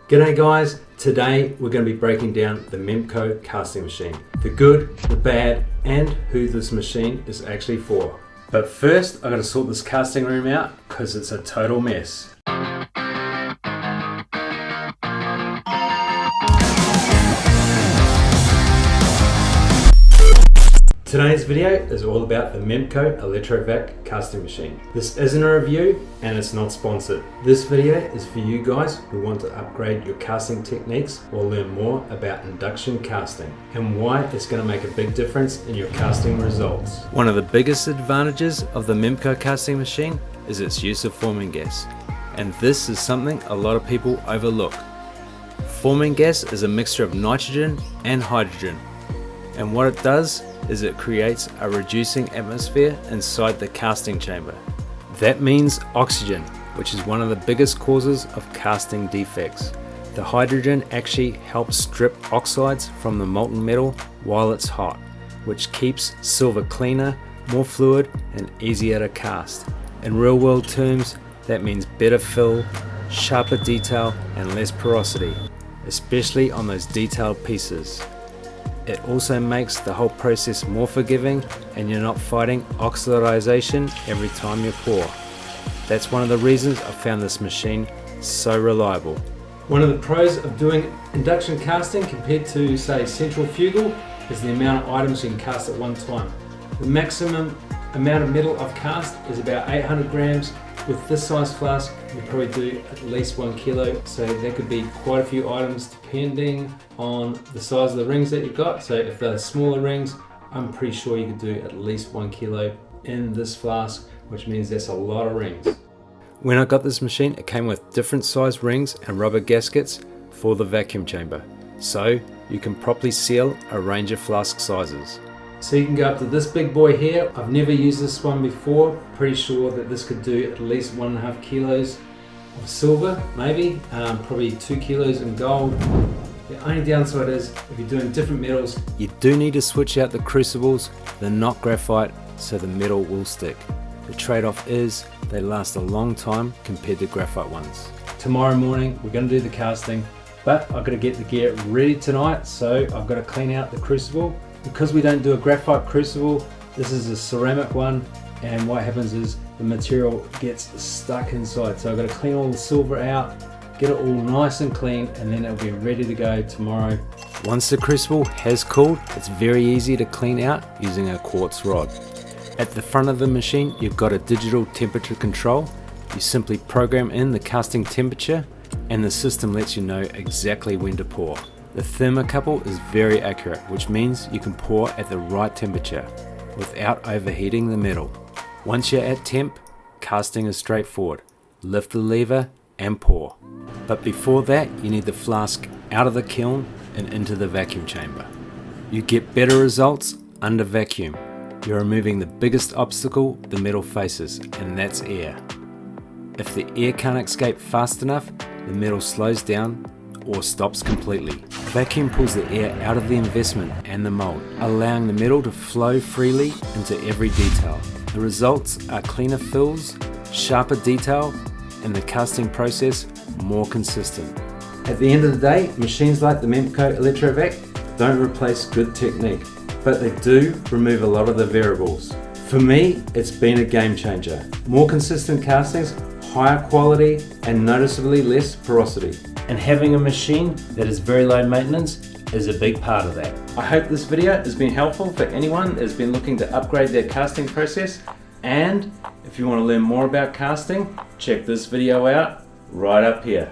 G'day guys, today we're going to be breaking down the Memco casting machine. The good, the bad, and who this machine is actually for. But first I've got to sort this casting room out because it's a total mess. Today's video is all about the Memco Electro-Vac casting machine. This isn't a review and it's not sponsored. This video is for you guys who want to upgrade your casting techniques or learn more about induction casting and why it's going to make a big difference in your casting results. One of the biggest advantages of the Memco casting machine is its use of forming gas, and this is something a lot of people overlook. Forming gas is a mixture of nitrogen and hydrogen, and what it does is it creates a reducing atmosphere inside the casting chamber. That means oxygen, which is one of the biggest causes of casting defects. The hydrogen actually helps strip oxides from the molten metal while it's hot, which keeps silver cleaner, more fluid, and easier to cast. In real world terms, that means better fill, sharper detail, and less porosity, especially on those detailed pieces. It also makes the whole process more forgiving and you're not fighting oxidization every time you pour. That's one of the reasons I found this machine so reliable. One of the pros of doing induction casting compared to, say, centrifugal is the amount of items you can cast at one time. The maximum amount of metal I've cast is about 800 grams. With this size flask, you probably do at least 1 kilo, so there could be quite a few items depending on the size of the rings that you've got. So if they're smaller rings, I'm pretty sure you could do at least 1 kilo in this flask, which means that's a lot of rings. When I got this machine, it came with different size rings and rubber gaskets for the vacuum chamber, so you can properly seal a range of flask sizes. So you can go up to this big boy here. I've never used this one before. Pretty sure that this could do at least 1.5 kilos of silver, maybe, probably 2 kilos in gold. The only downside is if you're doing different metals, you do need to switch out the crucibles. They're not graphite, so the metal will stick. The trade-off is they last a long time compared to graphite ones. Tomorrow morning we're going to do the casting, but I've got to get the gear ready tonight, so I've got to clean out the crucible. Because we don't do a graphite crucible, this is a ceramic one, and what happens is the material gets stuck inside. So I've got to clean all the silver out, get it all nice and clean, and then it'll be ready to go tomorrow. Once the crucible has cooled, it's very easy to clean out using a quartz rod. At the front of the machine, you've got a digital temperature control. You simply program in the casting temperature, and the system lets you know exactly when to pour. The thermocouple is very accurate, which means you can pour at the right temperature without overheating the metal. Once you're at temp, casting is straightforward. Lift the lever and pour. But before that, you need the flask out of the kiln and into the vacuum chamber. You get better results under vacuum. You're removing the biggest obstacle the metal faces, and that's air. If the air can't escape fast enough, the metal slows down or stops completely. Vacuum pulls the air out of the investment and the mold, allowing the metal to flow freely into every detail. The results are cleaner fills, sharper detail, and the casting process more consistent. At the end of the day, machines like the Memco Electro-Vac don't replace good technique, but they do remove a lot of the variables. For me, it's been a game changer. More consistent castings, higher quality, and noticeably less porosity. And having a machine that is very low maintenance is a big part of that. I hope this video has been helpful for anyone that's been looking to upgrade their casting process. And if you want to learn more about casting, check this video out right up here.